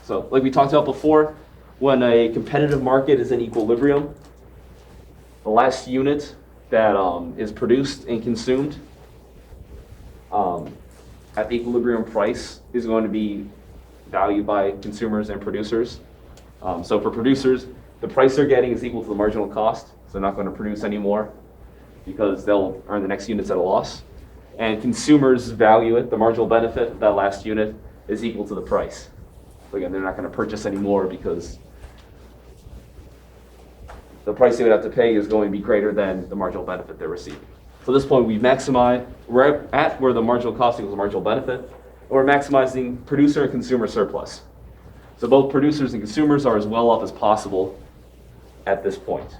So like we talked about before, when a competitive market is in equilibrium, the last unit that is produced and consumed at the equilibrium price is going to be valued by consumers and producers. So for producers, the price they're getting is equal to the marginal cost, so they're not going to produce any more because they'll earn the next units at a loss. And consumers value it, the marginal benefit of that last unit is equal to the price. So again, they're not going to purchase any more because the price they would have to pay is going to be greater than the marginal benefit they're receiving. So at this point, we're at where the marginal cost equals the marginal benefit, and we're maximizing producer and consumer surplus. So both producers and consumers are as well off as possible at this point.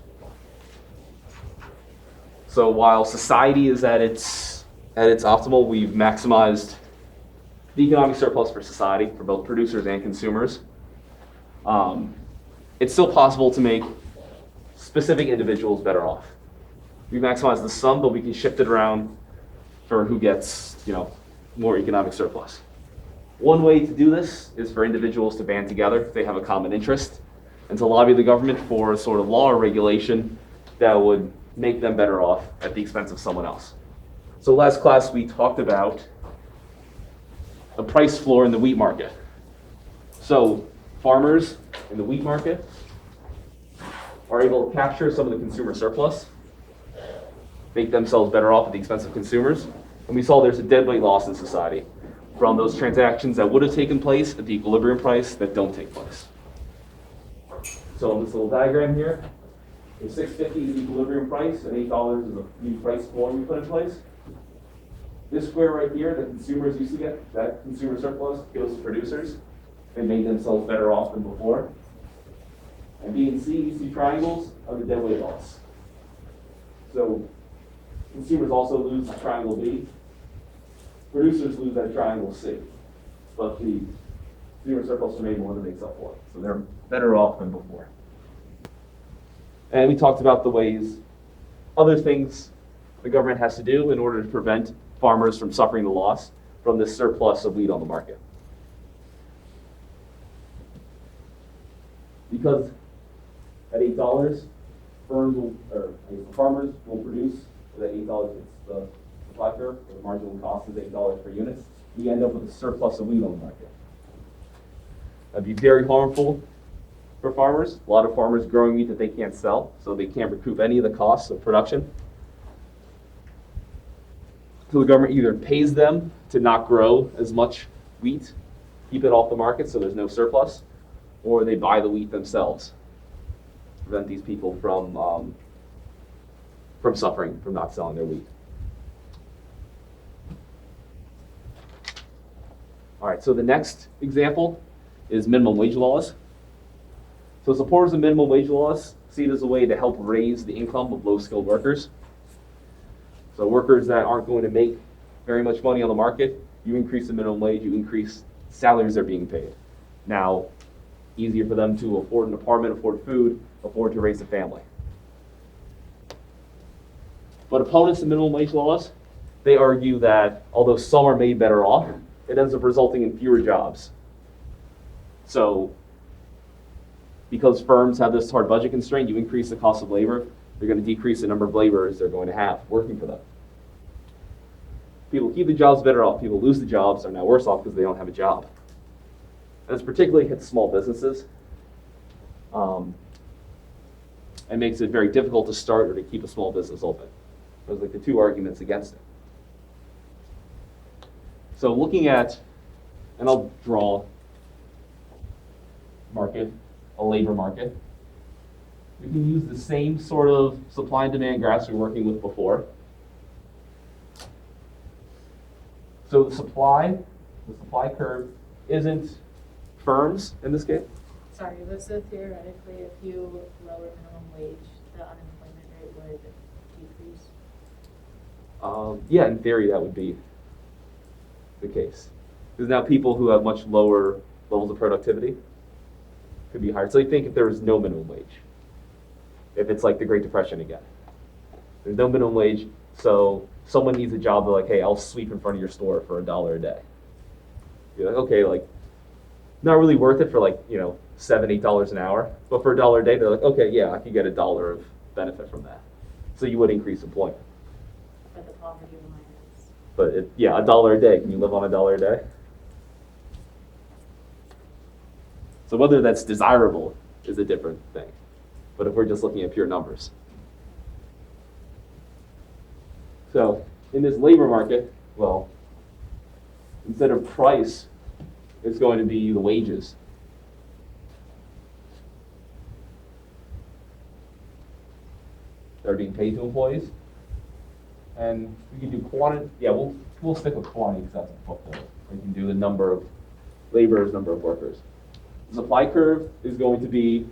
So while society is at its optimal, we've maximized the economic surplus for society, for both producers and consumers. It's still possible to make specific individuals better off. We maximize the sum, but we can shift it around for who gets, more economic surplus. One way to do this is for individuals to band together if they have a common interest and to lobby the government for a sort of law or regulation that would make them better off at the expense of someone else. So last class we talked about a price floor in the wheat market. So farmers in the wheat market are able to capture some of the consumer surplus, make themselves better off at the expense of consumers. And we saw there's a deadweight loss in society from those transactions that would have taken place at the equilibrium price that don't take place. So in this little diagram here, if $6.50 is the equilibrium price and $8 is a new price floor we put in place, this square right here that consumers used to get, that consumer surplus goes to producers. They made themselves better off than before. And B and C, these two triangles, are the deadweight loss. So consumers also lose the triangle B. Producers lose that triangle C. But the consumer surplus remains more than makes up for it. So they're better off than before. And we talked about the ways, other things the government has to do in order to prevent farmers from suffering the loss from this surplus of wheat on the market. Because at $8, farmers will produce at $8. It's the supply curve. The marginal cost is $8 per unit. We end up with a surplus of wheat on the market. That'd be very harmful for farmers. A lot of farmers growing wheat that they can't sell, so they can't recoup any of the costs of production. So the government either pays them to not grow as much wheat, keep it off the market so there's no surplus, or they buy the wheat themselves. Prevent these people from suffering from not selling their wheat. All right, so the next example is minimum wage laws. So supporters of minimum wage laws see it as a way to help raise the income of low-skilled workers. So workers that aren't going to make very much money on the market, you increase the minimum wage, you increase salaries they're being paid. Now, easier for them to afford an apartment, afford food, afford to raise a family. But opponents of minimum wage laws, they argue that although some are made better off, it ends up resulting in fewer jobs. So because firms have this hard budget constraint, you increase the cost of labor, they're going to decrease the number of laborers they're going to have working for them. People keep the jobs better off. People lose the jobs, are now worse off because they don't have a job. And this particularly hits small businesses and makes it very difficult to start or to keep a small business open. Those are like the two arguments against it. So looking at, and I'll draw a labor market. We can use the same sort of supply and demand graphs we were working with before. So the supply curve isn't firms in this case. Sorry, but so theoretically, if you lower minimum wage, the unemployment rate would decrease? Yeah, in theory that would be the case. Because now people who have much lower levels of productivity could be hired. So you think if there was no minimum wage, if it's like the Great Depression again, there's no minimum wage, so someone needs a job, they're like, hey, I'll sweep in front of your store for $1 a day. You're like, okay, like not really worth it for like, $7, $8 an hour. But for $1 a day, they're like, okay, yeah, I could get $1 of benefit from that. So you would increase employment. But the poverty line is. But yeah, $1 a day. Can you live on $1 a day? So whether that's desirable is a different thing. But if we're just looking at pure numbers. So in this labor market, well, instead of price, it's going to be the wages. That are being paid to employees. And we can do quantity. Yeah, we'll stick with quantity because that's what we can do the number of laborers, number of workers. The supply curve is going to be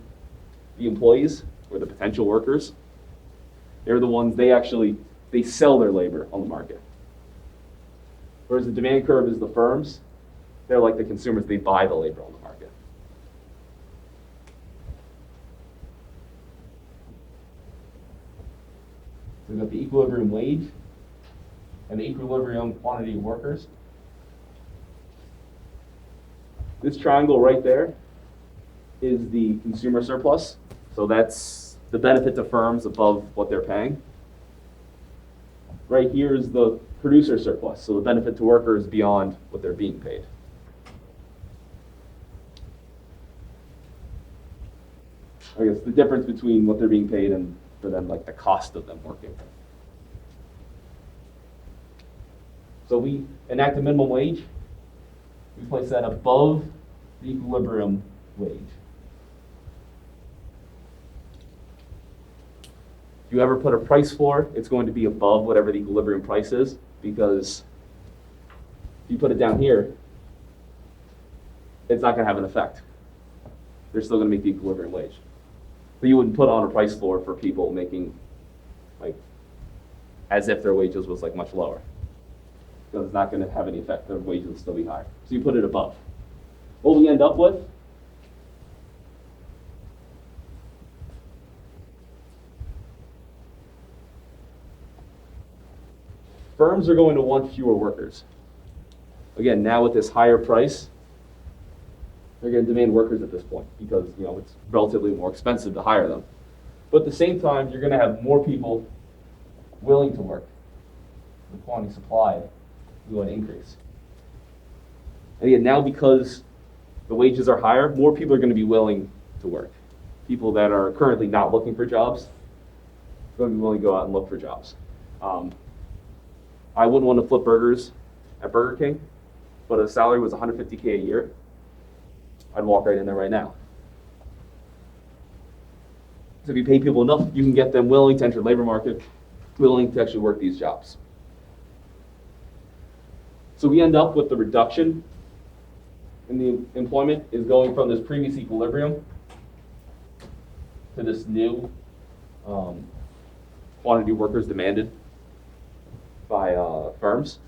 the employees or the potential workers. They're the ones they sell their labor on the market. Whereas the demand curve is the firms. They're like the consumers, they buy the labor on the market. So we've got the equilibrium wage and the equilibrium quantity of workers. This triangle right there is the consumer surplus. So that's the benefit to firms above what they're paying. Right here is the producer surplus. So the benefit to workers beyond what they're being paid. I guess the difference between what they're being paid and for them, like the cost of them working. So we enact a minimum wage. We place that above the equilibrium wage. If you ever put a price floor, it's going to be above whatever the equilibrium price is, because if you put it down here, it's not going to have an effect. They're still going to make the equilibrium wage. So you wouldn't put on a price floor for people making, like, as if their wages was like much lower, because it's not going to have any effect. Their wages will still be higher. So you put it above. What we end up with firms are going to want fewer workers. Again, now with this higher price, they're going to demand workers at this point because it's relatively more expensive to hire them. But at the same time, you're going to have more people willing to work. The quantity supply is going to increase. And again, now because the wages are higher, more people are going to be willing to work. People that are currently not looking for jobs are going to be willing to go out and look for jobs. I wouldn't want to flip burgers at Burger King, but if the salary was $150K a year, I'd walk right in there right now. So if you pay people enough, you can get them willing to enter the labor market, willing to actually work these jobs. So we end up with the reduction in the employment is going from this previous equilibrium to this new quantity of workers demanded by firms.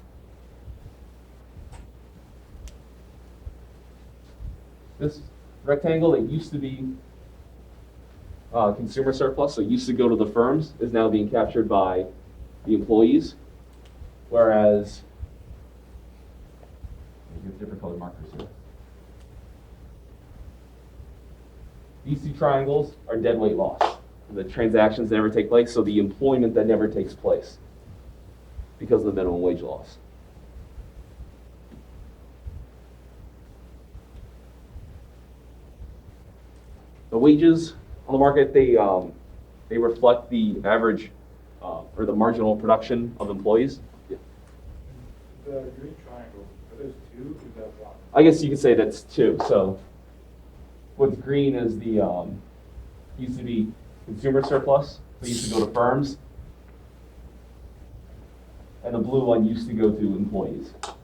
This rectangle that used to be consumer surplus, so used to go to the firms, is now being captured by the employees, whereas different colored markers here. These two triangles are dead weight loss. The transactions that never take place, so the employment that never takes place because of the minimum wage loss. The wages on the market, they reflect the average or the marginal production of employees. Yeah. The green triangle, are those two? Is that one? I guess you could say that's two. So what's green is the used to be consumer surplus. So used to go to firms. And the blue one used to go to employees. But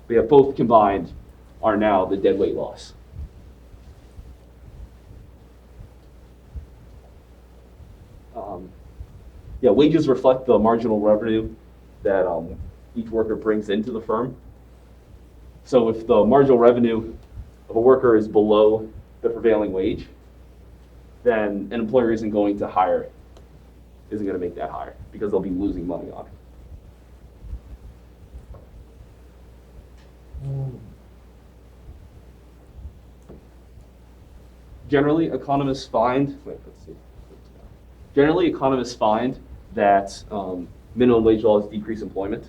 yeah, both combined are now the dead weight loss. Yeah, wages reflect the marginal revenue that each worker brings into the firm. So if the marginal revenue of a worker is below the prevailing wage, then an employer isn't going to make that higher because they'll be losing money on it. generally economists find, generally economists find that minimum wage laws decrease employment.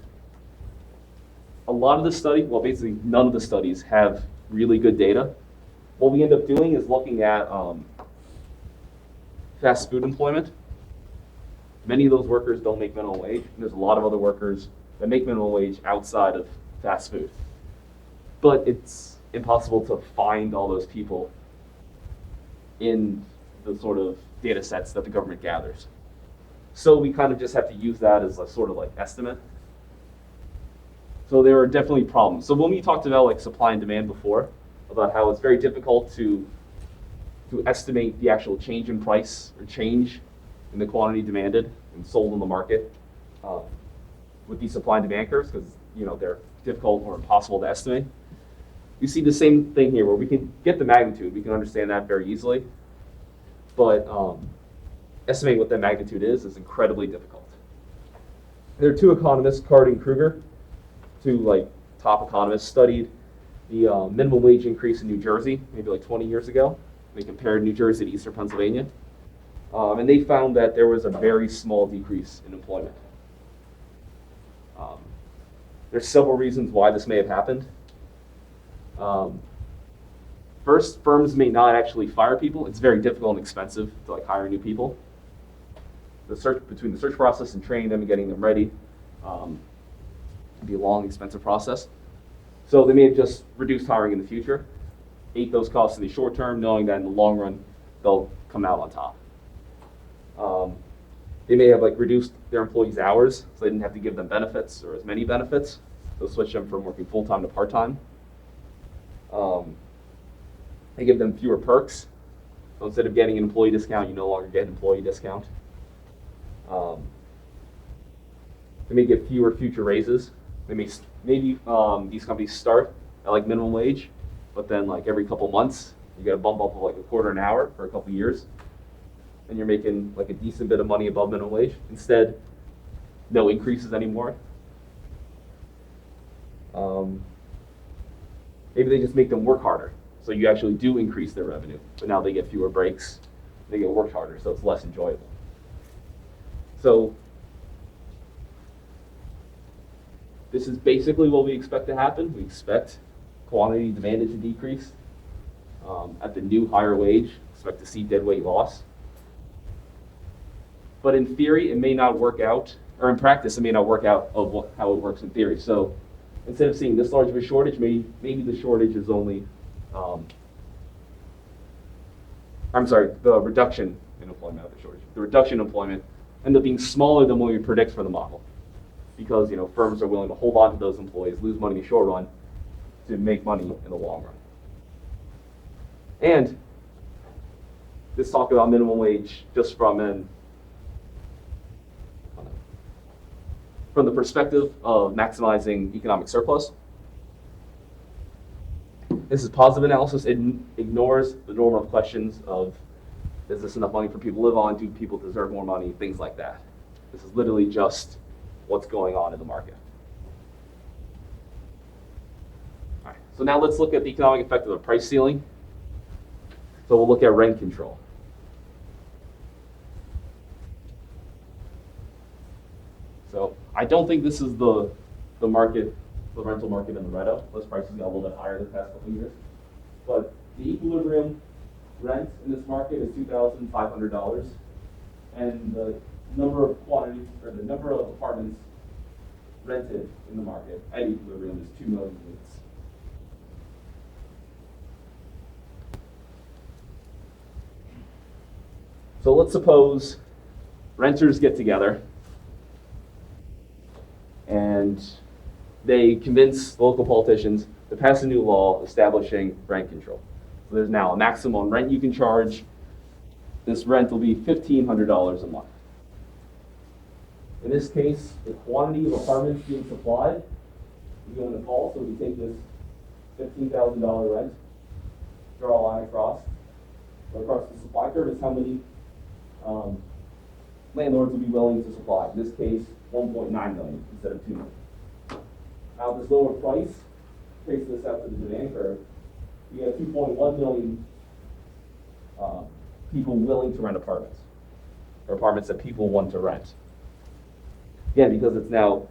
A lot of the study, well, basically none of the studies have really good data. What we end up doing is looking at fast food employment. Many of those workers don't make minimum wage, and there's a lot of other workers that make minimum wage outside of fast food. But it's impossible to find all those people in the sort of data sets that the government gathers. So we kind of just have to use that as a sort of like estimate. So there are definitely problems. So when we talked about like supply and demand before, about how it's very difficult to estimate the actual change in price or change in the quantity demanded and sold in the market with these supply and demand curves, because they're difficult or impossible to estimate. You see the same thing here, where we can get the magnitude, we can understand that very easily, but estimating what that magnitude is incredibly difficult. There are two economists, Card and Kruger, two top economists, studied the minimum wage increase in New Jersey, maybe like 20 years ago. They compared New Jersey to Eastern Pennsylvania. And they found that there was a very small decrease in employment. There's several reasons why this may have happened. First, firms may not actually fire people. It's very difficult and expensive to hire new people. Between the search process and training them and getting them ready, can be a long, expensive process. So they may have just reduced hiring in the future, ate those costs in the short term, knowing that in the long run they'll come out on top. They may have reduced their employees' hours, so they didn't have to give them benefits or as many benefits. They'll switch them from working full-time to part-time. They give them fewer perks. So instead of getting an employee discount, you no longer get an employee discount. They may get fewer future raises. Maybe these companies start at minimum wage, but then every couple months you get a bump up of a quarter an hour for a couple years, and you're making a decent bit of money above minimum wage. Instead, no increases anymore. Maybe they just make them work harder, so you actually do increase their revenue, but now they get fewer breaks, they get worked harder, so it's less enjoyable. So this is basically what we expect to happen. We expect quantity demanded to decrease. At the new higher wage, expect to see dead weight loss. But in theory, it may not work out, or in practice, it may not work out how it works in theory. So instead of seeing this large of a shortage, maybe the shortage is only, the reduction in employment, not the shortage. The reduction in employment ends up being smaller than what we predict for the model, because firms are willing to hold on to those employees, lose money in the short run, to make money in the long run. And let's talk about minimum wage just from the perspective of maximizing economic surplus. This is positive analysis. It ignores the normal questions of, is this enough money for people to live on? Do people deserve more money? Things like that. This is literally just what's going on in the market. All right, so now let's look at the economic effect of a price ceiling. So we'll look at rent control. So I don't think this is the rental market in the Redo. Those prices got a little bit higher the past couple of years. But the equilibrium rent in this market is $2,500, and the number of apartments rented in the market at equilibrium is 2 million units. So let's suppose renters get together and they convince local politicians to pass a new law establishing rent control. So there's now a maximum rent you can charge. This rent will be $1,500 a month. In this case, the quantity of apartments being supplied, we go into fall, so we take this $15,000 rent, draw a line across the supply curve is how many landlords will be willing to supply. In this case, 1.9 million instead of 2 million. Now, this lower price trace this out to the demand curve. We have 2.1 million people willing to rent apartments, or apartments that people want to rent. Again, because it's now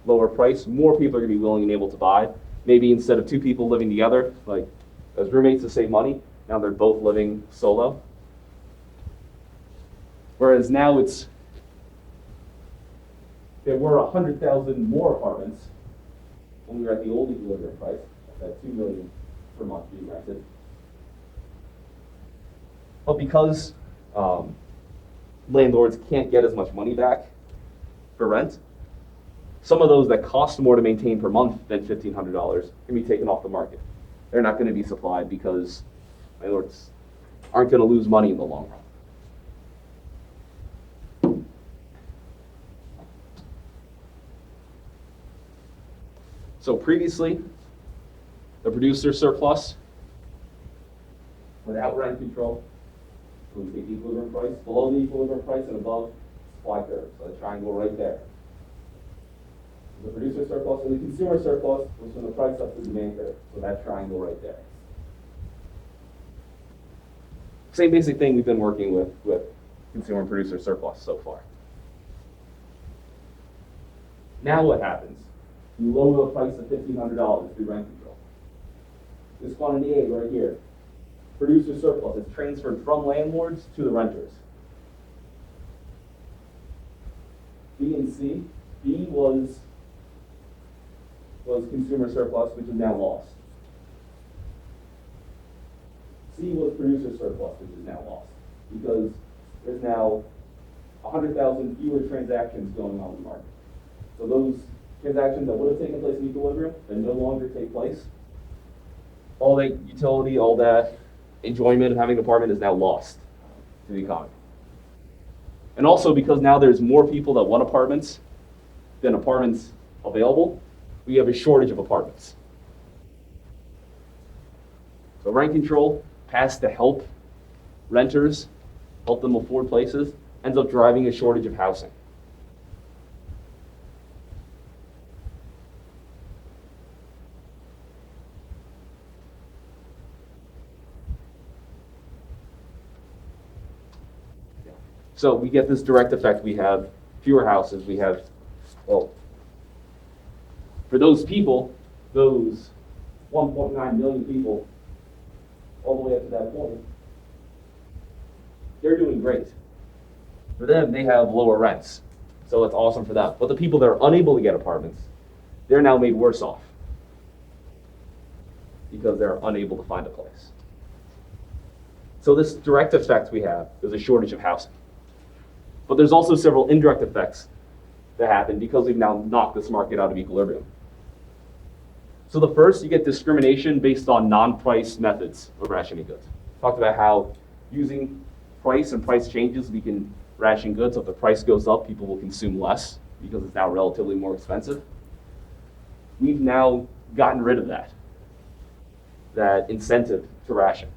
lower price, more people are going to be willing and able to buy. Maybe instead of two people living together, like as roommates to save money, now they're both living solo. Whereas now there were 100,000 more apartments when we were at the old equilibrium price, at $2 million per month being rented. But because landlords can't get as much money back for rent, some of those that cost more to maintain per month than $1,500 can be taken off the market. They're not going to be supplied because landlords aren't going to lose money in the long run. So previously, the producer surplus, without rent control, so we take the equilibrium price, below the equilibrium price and above supply curve, so the triangle right there. The producer surplus and the consumer surplus was from the price up to the demand curve, so that triangle right there. Same basic thing we've been working with consumer and producer surplus so far. Now what happens? You lower the price to $1,500 through rent control. This quantity A right here, producer surplus, is transferred from landlords to the renters. B and C. B was consumer surplus, which is now lost. C was producer surplus, which is now lost, because there's now 100,000 fewer transactions going on in the market. So those transactions that would have taken place in equilibrium, that no longer take place, all that utility, all that enjoyment of having an apartment is now lost to the economy. And also because now there's more people that want apartments than apartments available, we have a shortage of apartments. So rent control passed to help renters, help them afford places, ends up driving a shortage of housing. So we get this direct effect. We have fewer houses. We have, well, for those people, those 1.9 million people, all the way up to that point, they're doing great. For them, they have lower rents. So it's awesome for them. But the people that are unable to get apartments, they're now made worse off because they're unable to find a place. So this direct effect we have is a shortage of housing. But there's also several indirect effects that happen because we've now knocked this market out of equilibrium. So the first, you get discrimination based on non-price methods of rationing goods. Talked about how using price and price changes, we can ration goods. So if the price goes up, people will consume less because it's now relatively more expensive. We've now gotten rid of that incentive to ration.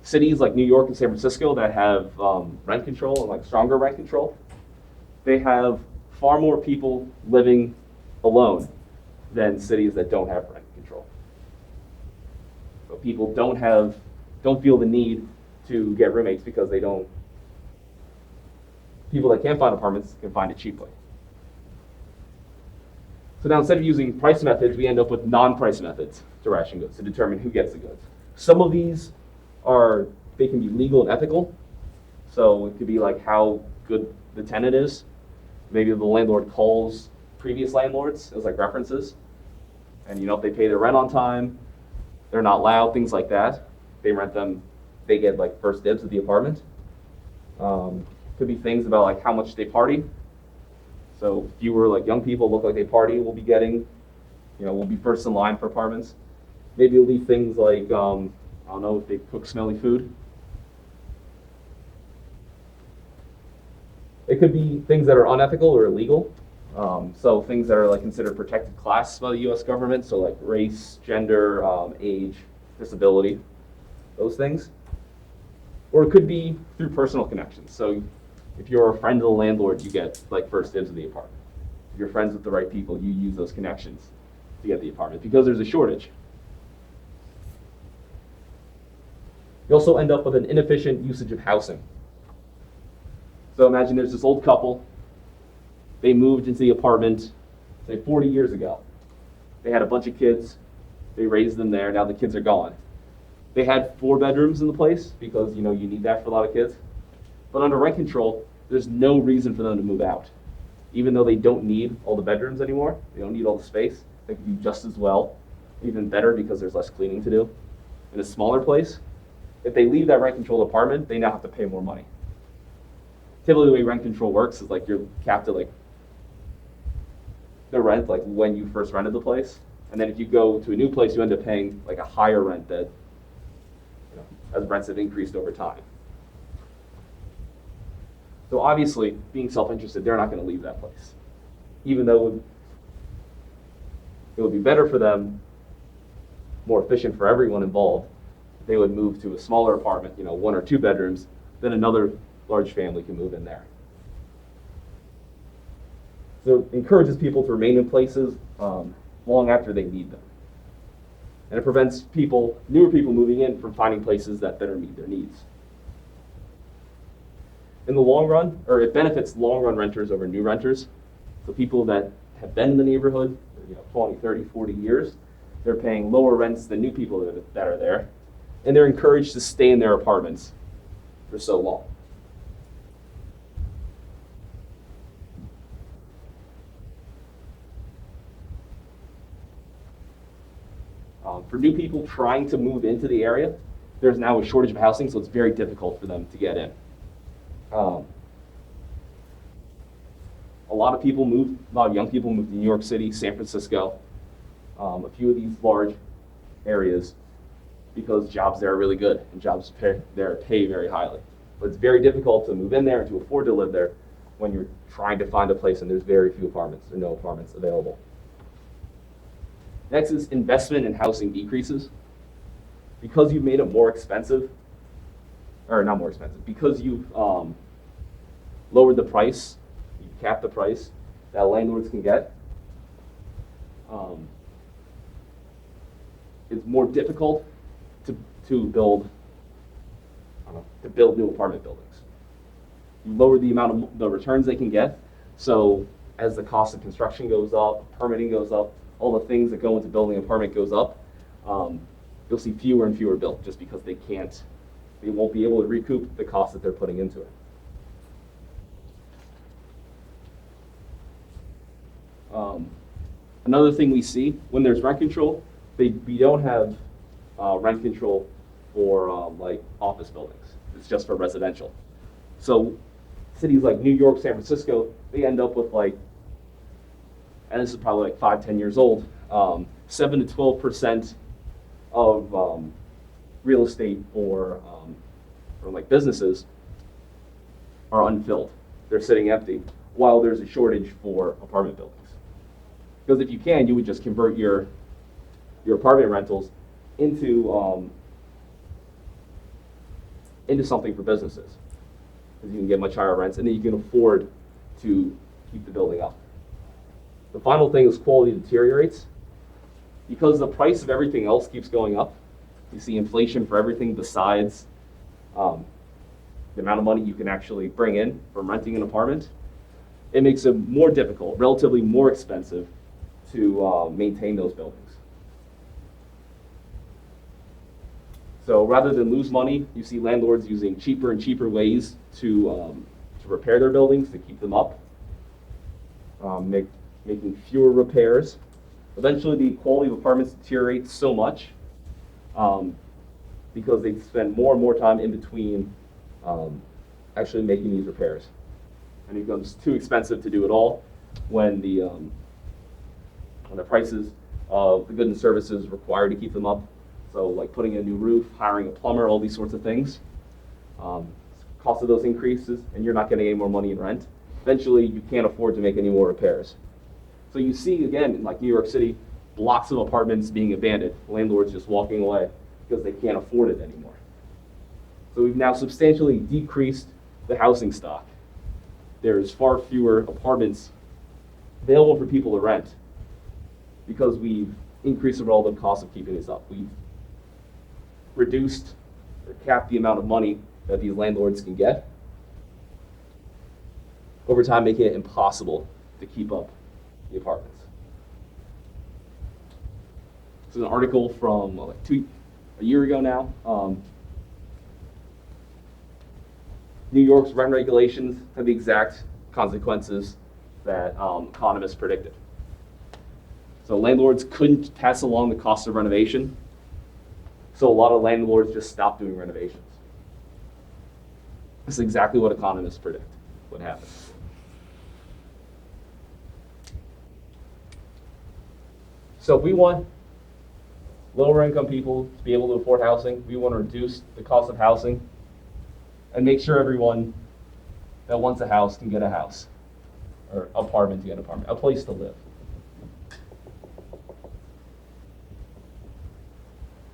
Cities like New York and San Francisco that have rent control and like stronger rent control, they have far more people living alone than cities that don't have rent control. So people don't feel the need to get roommates because people that can't find apartments can find it cheaply. So now instead of using price methods, we end up with non-price methods to ration goods to determine who gets the goods. Some of these they can be legal and ethical. So it could be like how good the tenant is. Maybe the landlord calls previous landlords as like references. And if they pay their rent on time, they're not loud, things like that. They rent them, they get like first dibs at the apartment. Could be things about like how much they party. So fewer like young people look like they party will be getting, will be first in line for apartments. Maybe it'll be things like, I don't know if they cook smelly food. It could be things that are unethical or illegal. So things that are like considered protected class by the U.S. government. So like race, gender, age, disability, those things. Or it could be through personal connections. So if you're a friend of the landlord, you get like first dibs of the apartment. If you're friends with the right people, you use those connections to get the apartment because there's a shortage. You also end up with an inefficient usage of housing. So imagine there's this old couple. They moved into the apartment, say 40 years ago. They had a bunch of kids. They raised them there. Now the kids are gone. They had 4 bedrooms in the place because you need that for a lot of kids. But under rent control, there's no reason for them to move out. Even though they don't need all the bedrooms anymore, they don't need all the space, they can do just as well, even better because there's less cleaning to do. In a smaller place, if they leave that rent controlled apartment, they now have to pay more money. Typically the way rent control works is like you're capped at like the rent like when you first rented the place. And then if you go to a new place, you end up paying like a higher rent that as rents have increased over time. So obviously, being self-interested, they're not going to leave that place. Even though it would be better for them, more efficient for everyone involved, they would move to a smaller apartment, 1 or 2 bedrooms, then another large family can move in there. So it encourages people to remain in places long after they need them. And it prevents newer people moving in from finding places that better meet their needs. In the long run, or it benefits long-run renters over new renters. So people that have been in the neighborhood for 20, 30, 40 years, they're paying lower rents than new people that are there. And they're encouraged to stay in their apartments for so long. For new people trying to move into the area, there's now a shortage of housing, so it's very difficult for them to get in. A lot of young people move to New York City, San Francisco, a few of these large areas because jobs there are really good and jobs there pay very highly. But it's very difficult to move in there and to afford to live there when you're trying to find a place and there's very few apartments or no apartments available. Next is investment in housing decreases. Because you've made it more expensive, or not more expensive, because you've lowered the price, you've capped the price that landlords can get, it's more difficult to build new apartment buildings. You lower the amount of the returns they can get, so as the cost of construction goes up, permitting goes up, all the things that go into building an apartment goes up, you'll see fewer and fewer built just because they won't be able to recoup the cost that they're putting into it. Another thing we see when there's rent control, we don't have rent control for like office buildings. It's just for residential. So cities like New York, San Francisco, they end up with and this is probably like 5-10 years old, 7 to 12% of real estate for like businesses are unfilled. They're sitting empty while there's a shortage for apartment buildings. Because if you can, you would just convert your apartment rentals into something for businesses, because you can get much higher rents and then you can afford to keep the building up. The final thing is quality deteriorates. Because the price of everything else keeps going up, you see inflation for everything besides the amount of money you can actually bring in from renting an apartment. It makes it more difficult, relatively more expensive to maintain those buildings. So rather than lose money, you see landlords using cheaper and cheaper ways to repair their buildings, to keep them up, making fewer repairs. Eventually, the quality of apartments deteriorates so much because they spend more and more time in between actually making these repairs. And it becomes too expensive to do it all when the prices of the goods and services required to keep them up. So like putting in a new roof, hiring a plumber, all these sorts of things. Cost of those increases and you're not getting any more money in rent. Eventually, you can't afford to make any more repairs. So you see, again, in like New York City, blocks of apartments being abandoned, landlords just walking away because they can't afford it anymore. So we've now substantially decreased the housing stock. There's far fewer apartments available for people to rent because we've increased the relative cost of keeping this up. We've reduced or cap the amount of money that these landlords can get, over time making it impossible to keep up the apartments. This is an article from a year ago now. New York's rent regulations have the exact consequences that economists predicted. So landlords couldn't pass along the cost of renovation, so a lot of landlords just stopped doing renovations. This is exactly what economists predict would happen. So if we want lower income people to be able to afford housing, we want to reduce the cost of housing and make sure everyone that wants a house can get a house, or apartment to get an apartment, a place to live.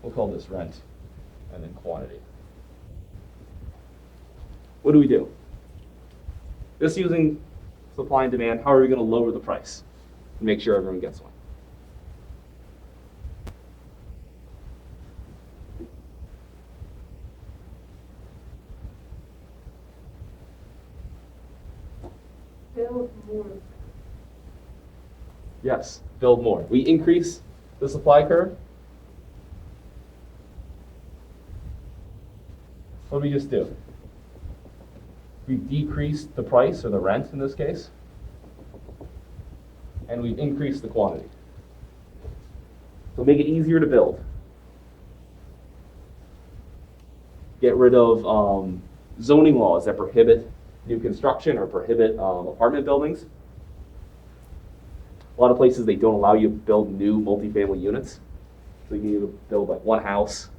We'll call this rent and then quantity. What do we do? Just using supply and demand, how are we going to lower the price and make sure everyone gets one? Build more. Yes, build more. We increase the supply curve. What do we just do? We decrease the price, or the rent in this case, and we increase the quantity. So make it easier to build. Get rid of zoning laws that prohibit new construction or prohibit apartment buildings. A lot of places, they don't allow you to build new multifamily units. So you can either build like one house,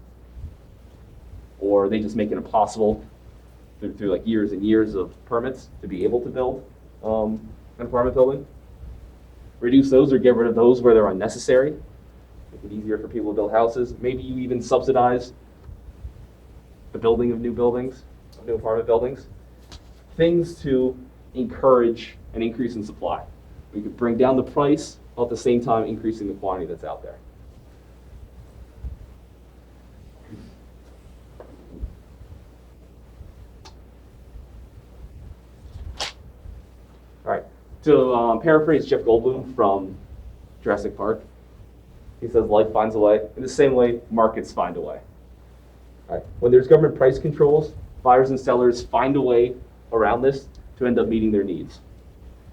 or they just make it impossible through like years and years of permits to be able to build an apartment building. Reduce those or get rid of those where they're unnecessary. Make it easier for people to build houses. Maybe you even subsidize the building of new buildings, new apartment buildings. Things to encourage an increase in supply. We could bring down the price while at the same time increasing the quantity that's out there. All right, to paraphrase Jeff Goldblum from Jurassic Park, he says life finds a way. In the same way, markets find a way. All right. When there's government price controls, buyers and sellers find a way around this to end up meeting their needs.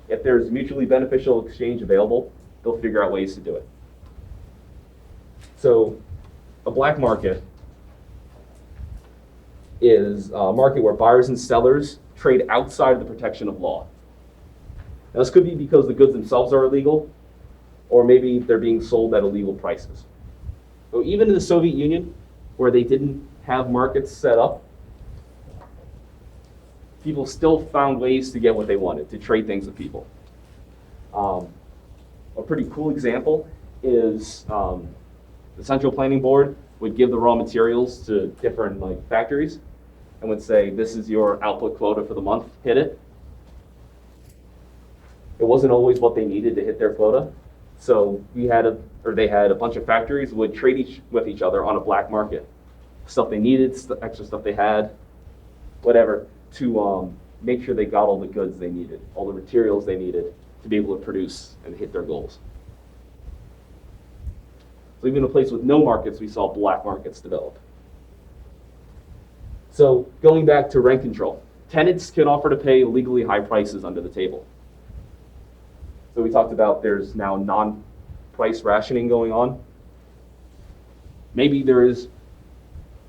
If there's mutually beneficial exchange available, they'll figure out ways to do it. So a black market is a market where buyers and sellers trade outside of the protection of law. Now, this could be because the goods themselves are illegal, or maybe they're being sold at illegal prices. So even in the Soviet Union, where they didn't have markets set up, people still found ways to get what they wanted, to trade things with people. A pretty cool example is the Central Planning Board would give the raw materials to different factories and would say, this is your output quota for the month, hit it. It wasn't always what they needed to hit their quota. So they had a bunch of factories would trade with each other on a black market. Stuff they needed, extra stuff they had, whatever, to make sure they got all the goods they needed, all the materials they needed to be able to produce and hit their goals. So even in a place with no markets, we saw black markets develop. So going back to rent control, tenants can offer to pay legally high prices under the table. So we talked about there's now non-price rationing going on. Maybe there is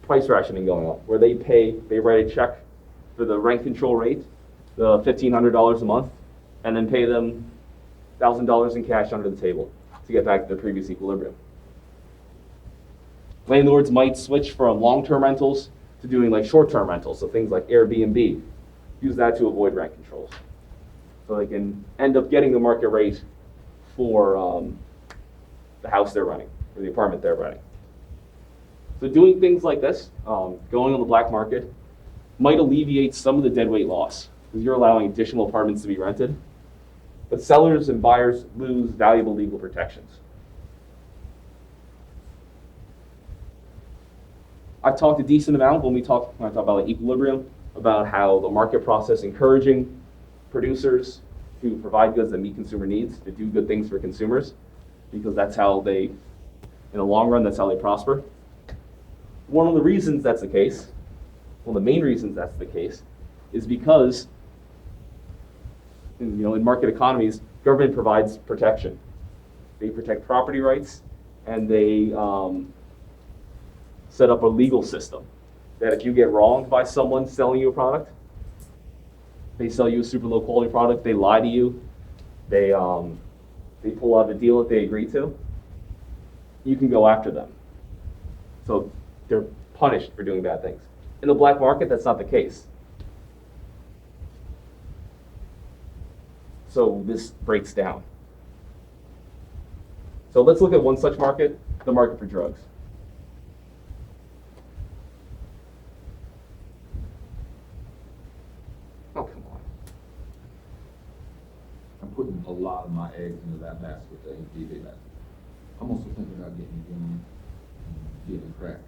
price rationing going on, where they write a check for the rent control rate, the $1,500 a month, and then pay them $1,000 in cash under the table to get back to the previous equilibrium. Landlords might switch from long-term rentals to doing short-term rentals, so things like Airbnb. Use that to avoid rent controls. So they can end up getting the market rate for the house they're renting, or the apartment they're renting. So doing things like this, going on the black market, might alleviate some of the deadweight loss, because you're allowing additional apartments to be rented. But sellers and buyers lose valuable legal protections. I've talked a decent amount when I talk about like equilibrium, about how the market process encouraging producers to provide goods that meet consumer needs, to do good things for consumers, because that's how they, in the long run, that's how they prosper. One of the reasons that's the case, one of the main reasons that's the case, is because in market economies, government provides protection. They protect property rights, and they set up a legal system that if you get wronged by someone selling you a product, they sell you a super low quality product, they lie to you, they pull out a deal that they agree to, you can go after them. So they're punished for doing bad things. In the black market, that's not the case. So this breaks down. So let's look at one such market, the market for drugs. Oh, come on. I'm putting a lot of my eggs into that basket, the APV basket. I'm also thinking about getting a crack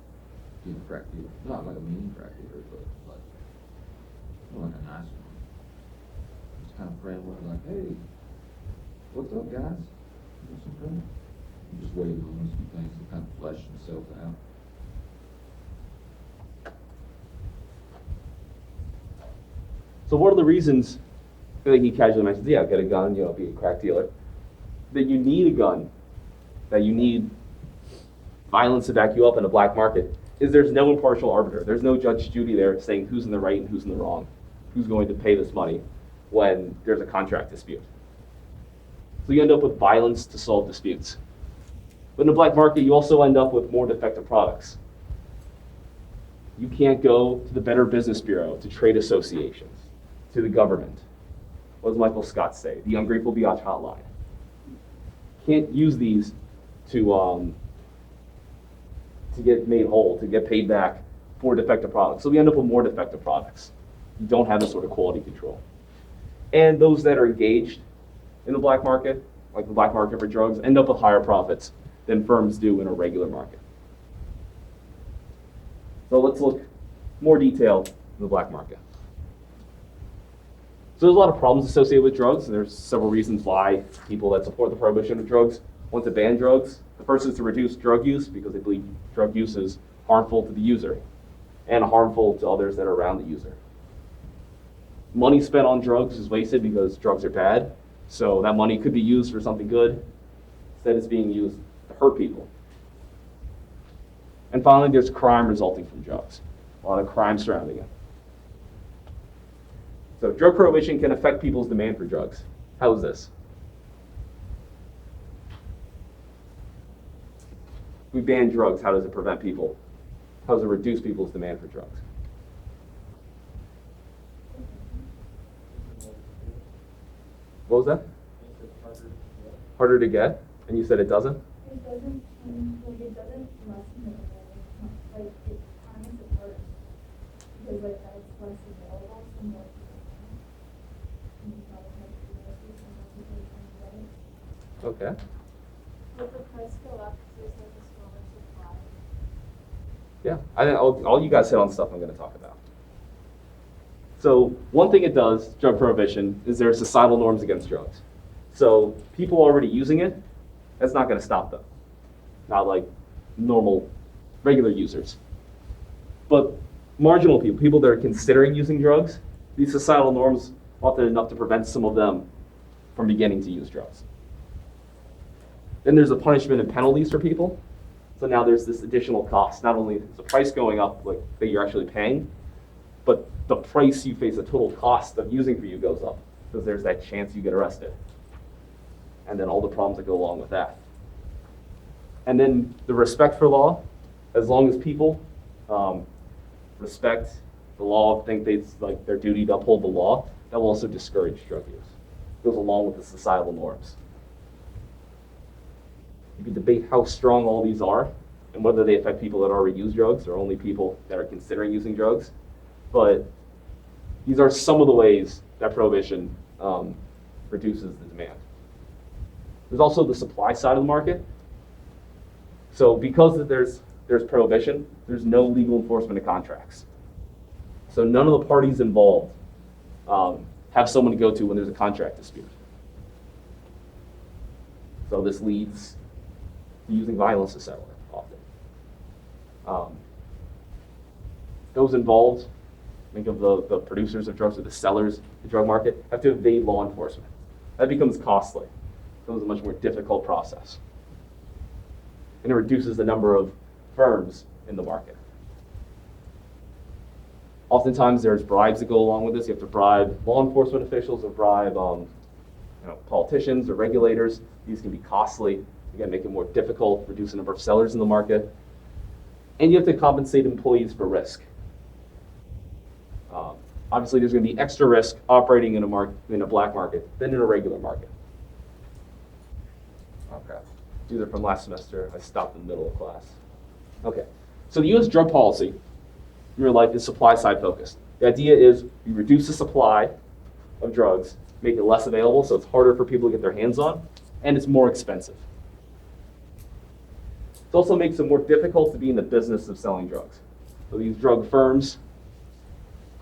dealer. Not like a mean crack dealer, but like a nice one. Just kind of praying with like, hey, what's up, guys? You want some crack? I'm just waiting on some things to kind of flesh themselves out. So what are the reasons, like he casually mentions, yeah, get a gun, be a crack dealer, that you need a gun, that you need violence to back you up in a black market, is there's no impartial arbiter. There's no Judge Judy there saying who's in the right and who's in the wrong, who's going to pay this money when there's a contract dispute. So you end up with violence to solve disputes. But in the black market, you also end up with more defective products. You can't go to the Better Business Bureau, to trade associations, to the government. What does Michael Scott say? The Ungrateful Biatch Hotline. Can't use these to get made whole, to get paid back for defective products. So we end up with more defective products. You don't have this sort of quality control. And those that are engaged in the black market, like the black market for drugs, end up with higher profits than firms do in a regular market. So let's look more detail in the black market. So there's a lot of problems associated with drugs. There's several reasons why people that support the prohibition of drugs want to ban drugs. The first is to reduce drug use because they believe drug use is harmful to the user and harmful to others that are around the user. Money spent on drugs is wasted because drugs are bad. So that money could be used for something good. Instead, it's being used to hurt people. And finally, there's crime resulting from drugs. A lot of crime surrounding it. So drug prohibition can affect people's demand for drugs. How is this? We ban drugs. How does it prevent people? How does it reduce people's demand for drugs? What was that? Harder to get? And you said it doesn't? It doesn't, it doesn't lessen the demand, like, it kind of works, because like, that's less available, so more people can. And it's not as much resources, and more people can get it. Okay. Would the price go up because there's like a smaller supply? Yeah, I think all you guys hit on stuff I'm going to talk about. So one thing it does, drug prohibition, is there are societal norms against drugs. So people already using it, that's not going to stop them. Not like normal, regular users. But marginal people, people that are considering using drugs, these societal norms often enough to prevent some of them from beginning to use drugs. Then there's a punishment and penalties for people. So now there's this additional cost. Not only is the price going up, like that you're actually paying, but the price you face, the total cost of using for you goes up because there's that chance you get arrested. And then all the problems that go along with that. And then the respect for law, as long as people respect the law, think it's like their duty to uphold the law, that will also discourage drug use. It goes along with the societal norms. You can debate how strong all these are and whether they affect people that already use drugs or only people that are considering using drugs. But these are some of the ways that prohibition reduces the demand. There's also the supply side of the market. So because there's there's prohibition, there's no legal enforcement of contracts. So none of the parties involved have someone to go to when there's a contract dispute. So this leads to using violence to settle it often. Those involved, think of the producers of drugs or the sellers in the drug market, have to evade law enforcement. That becomes costly. It becomes a much more difficult process. And it reduces the number of firms in the market. Oftentimes there's bribes that go along with this. You have to bribe law enforcement officials or bribe politicians or regulators. These can be costly. Again, make it more difficult, reduce the number of sellers in the market. And you have to compensate employees for risk. Obviously, there's going to be extra risk operating in a black market than in a regular market. Okay. These are from last semester. I stopped in the middle of class. Okay. So the U.S. drug policy in real life is supply side focused. The idea is you reduce the supply of drugs, make it less available so it's harder for people to get their hands on, and it's more expensive. It also makes it more difficult to be in the business of selling drugs. So these drug firms,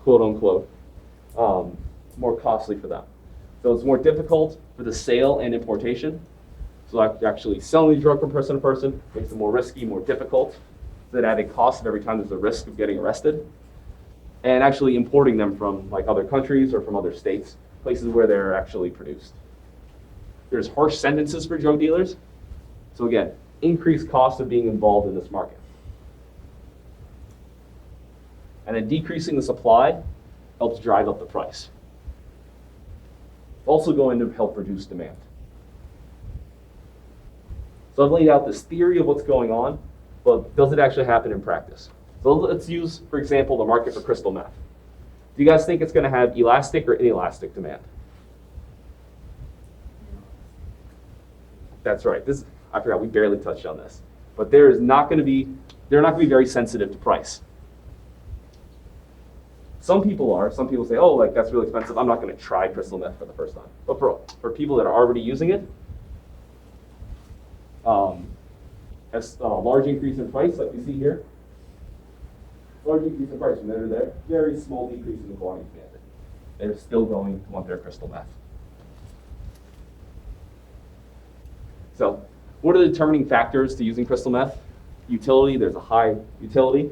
quote unquote, more costly for them. So it's more difficult for the sale and importation. So actually selling the drug from person to person makes it more risky, more difficult. It's an added cost of every time there's a risk of getting arrested. And actually importing them from like other countries or from other states, places where they're actually produced. There's harsh sentences for drug dealers. So again, increased cost of being involved in this market. And then decreasing the supply helps drive up the price. It's also going to help reduce demand. So I've laid out this theory of what's going on, but does it actually happen in practice? So let's use, for example, the market for crystal meth. Do you guys think it's going to have elastic or inelastic demand? That's right. I forgot, we barely touched on this. But they're not going to be very sensitive to price. Some people are. Some people say, oh, like that's really expensive. I'm not going to try crystal meth for the first time. But for people that are already using it, has a large increase in price, like you see here. Large increase in price from there to there. Very small decrease in the quantity demanded. They're still going to want their crystal meth. So, what are the determining factors to using crystal meth? Utility. There's a high utility,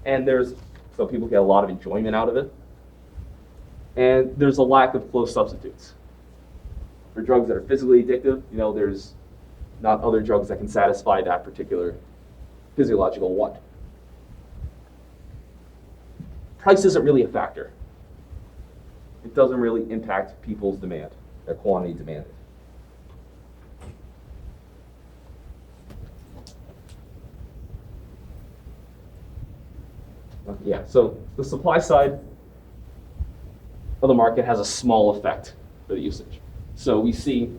and so people get a lot of enjoyment out of it. And there's a lack of close substitutes. For drugs that are physically addictive, there's not other drugs that can satisfy that particular physiological want. Price isn't really a factor. It doesn't really impact people's demand, their quantity demanded. Yeah, so the supply side of the market has a small effect for the usage. So we see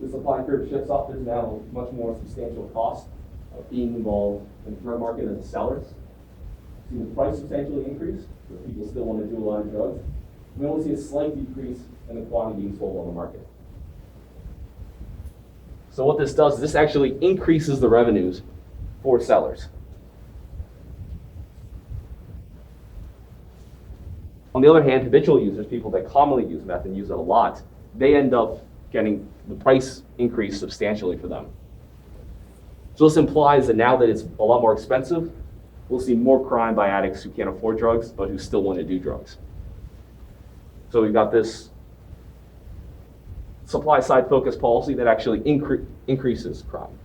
the supply curve shifts up. There's now much more substantial cost of being involved in the drug market as sellers. See the price substantially increase, but people still want to do a lot of drugs. We only see a slight decrease in the quantity being sold on the market. So what this does is this actually increases the revenues for sellers. On the other hand, habitual users, people that commonly use meth and use it a lot, they end up getting the price increase substantially for them. So this implies that now that it's a lot more expensive, we'll see more crime by addicts who can't afford drugs, but who still want to do drugs. So we've got this supply side focused policy that actually increases crime.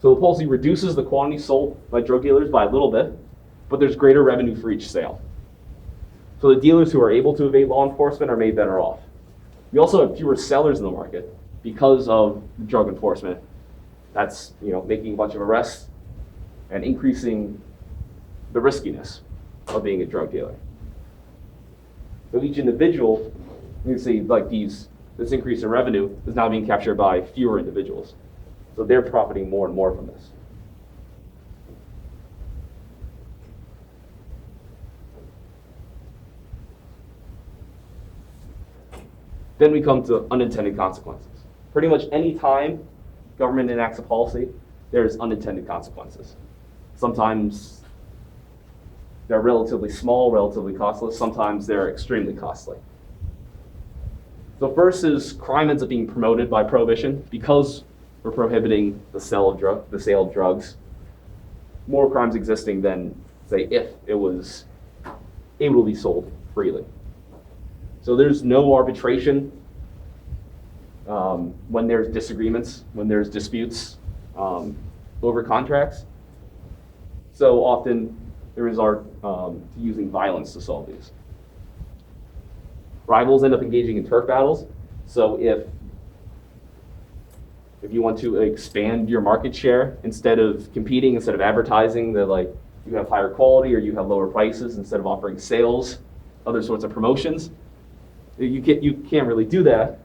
So the policy reduces the quantity sold by drug dealers by a little bit, but there's greater revenue for each sale. So the dealers who are able to evade law enforcement are made better off. We also have fewer sellers in the market because of drug enforcement. That's making a bunch of arrests and increasing the riskiness of being a drug dealer. So each individual, you can see like this increase in revenue is now being captured by fewer individuals. So they're profiting more and more from this. Then we come to unintended consequences. Pretty much any time government enacts a policy, there's unintended consequences. Sometimes they're relatively small, relatively costless. Sometimes they're extremely costly. So first is crime ends up being promoted by prohibition because we're prohibiting the sale of drugs. More crimes existing than, say, if it was able to be sold freely. So there's no arbitration when there's disagreements, when there's disputes over contracts. So often there is art to using violence to solve these. Rivals end up engaging in turf battles. So if you want to expand your market share, instead of competing, instead of advertising that like you have higher quality or you have lower prices, instead of offering sales, other sorts of promotions, you can't really do that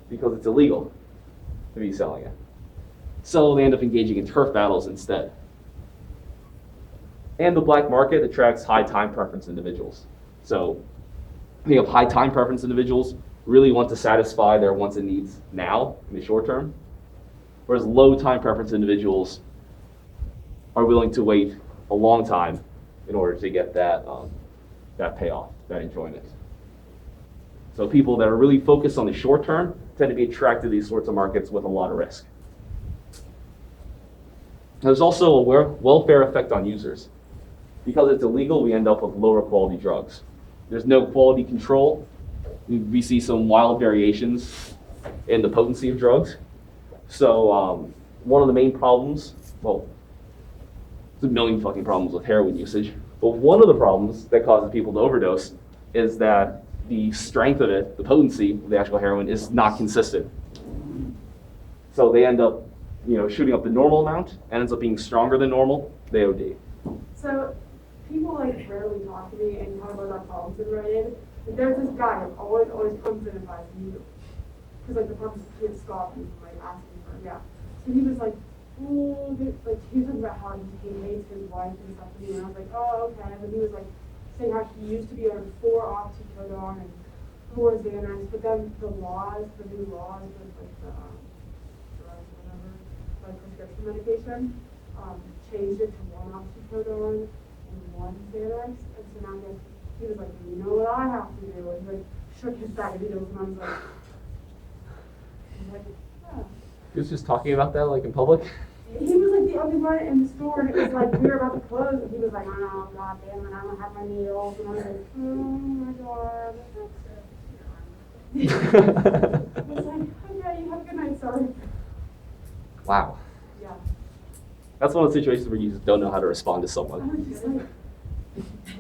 because it's illegal to be selling it. So they end up engaging in turf battles instead. And the black market attracts high time preference individuals. So you have high time preference individuals really want to satisfy their wants and needs now in the short term, whereas low time preference individuals are willing to wait a long time in order to get that payoff, that enjoyment. So people that are really focused on the short term tend to be attracted to these sorts of markets with a lot of risk. There's also a welfare effect on users. Because it's illegal, we end up with lower quality drugs. There's no quality control. We see some wild variations in the potency of drugs. So one of the main problems, well, there's a million fucking problems with heroin usage, but one of the problems that causes people to overdose is that the strength of it, the potency of the actual heroin, is not consistent. So they end up, shooting up the normal amount, and ends up being stronger than normal. They OD. So people like rarely talk to me and talk about our problems in Reddit. But there's this guy who always comes in and buys you. Because like the purpose kids stop me from like asking for So he was like, oh, like he was talking about how he hates his wife and stuff to me, and I was like, oh, okay. And then he was like saying how he used to be on 4 oxycodone and 4 Xanax, but then the new laws with like the drugs, whatever, like prescription medication, changed it to 1 oxycodone and 1 Xanax, and so now he was like, you know what I have to do, and he like shook his bag of needles, and I was like, yeah. He was just talking about that like in public? He was like the only one in the store, and it was like we were about to close, and he was like, oh, god damn it, I don't have my needles, and I was like, oh my god. I was like, okay, you have a good night, sorry. Wow. Yeah. That's one of the situations where you just don't know how to respond to I someone. was just like,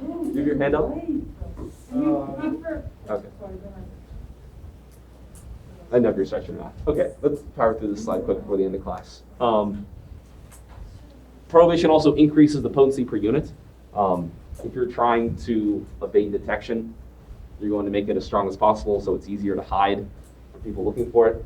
oh, You have your hand up? Okay. Okay. I know if you're stretching or not. Okay, let's power through this slide quick before the end of class. Prohibition also increases the potency per unit. If you're trying to evade detection, you're going to make it as strong as possible so it's easier to hide for people looking for it.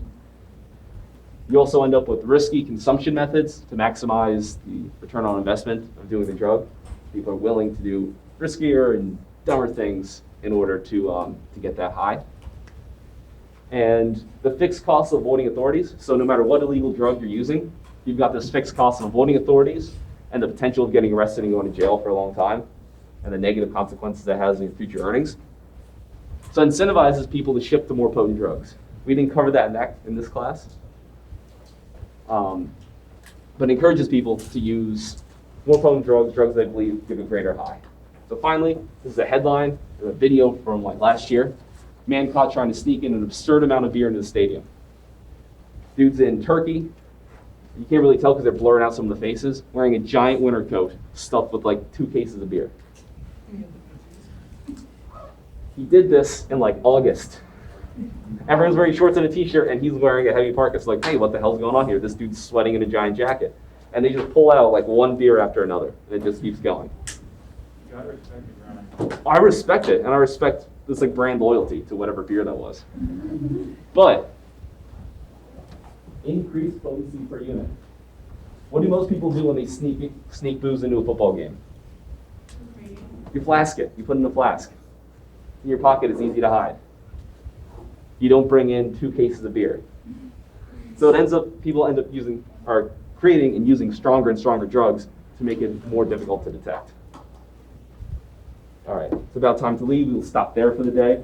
You also end up with risky consumption methods to maximize the return on investment of doing the drug. People are willing to do riskier and dumber things in order to get that high. And the fixed costs of avoiding authorities. So no matter what illegal drug you're using, you've got this fixed cost of avoiding authorities and the potential of getting arrested and going to jail for a long time and the negative consequences that has on your future earnings. So it incentivizes people to ship to more potent drugs. We didn't cover that in this class. But encourages people to use more potent drugs they believe give a greater high. So finally, this is a headline, a video from like last year. Man caught trying to sneak in an absurd amount of beer into the stadium. Dude's in Turkey. You can't really tell because they're blurring out some of the faces. Wearing a giant winter coat stuffed with like 2 cases of beer. He did this in like August. Everyone's wearing shorts and a t-shirt and he's wearing a heavy parka. It's like, hey, what the hell's going on here? This dude's sweating in a giant jacket. And they just pull out like 1 beer after another. And it just keeps going. You gotta respect the grind. I respect it, and I respect this like brand loyalty to whatever beer that was. But increased potency per unit. What do most people do when they sneak booze into a football game? You flask it. You put it in a flask. In your pocket, it's easy to hide. You don't bring in 2 cases of beer. So it ends up, people end up creating and using stronger and stronger drugs to make it more difficult to detect. All right, it's about time to leave. We'll stop there for the day.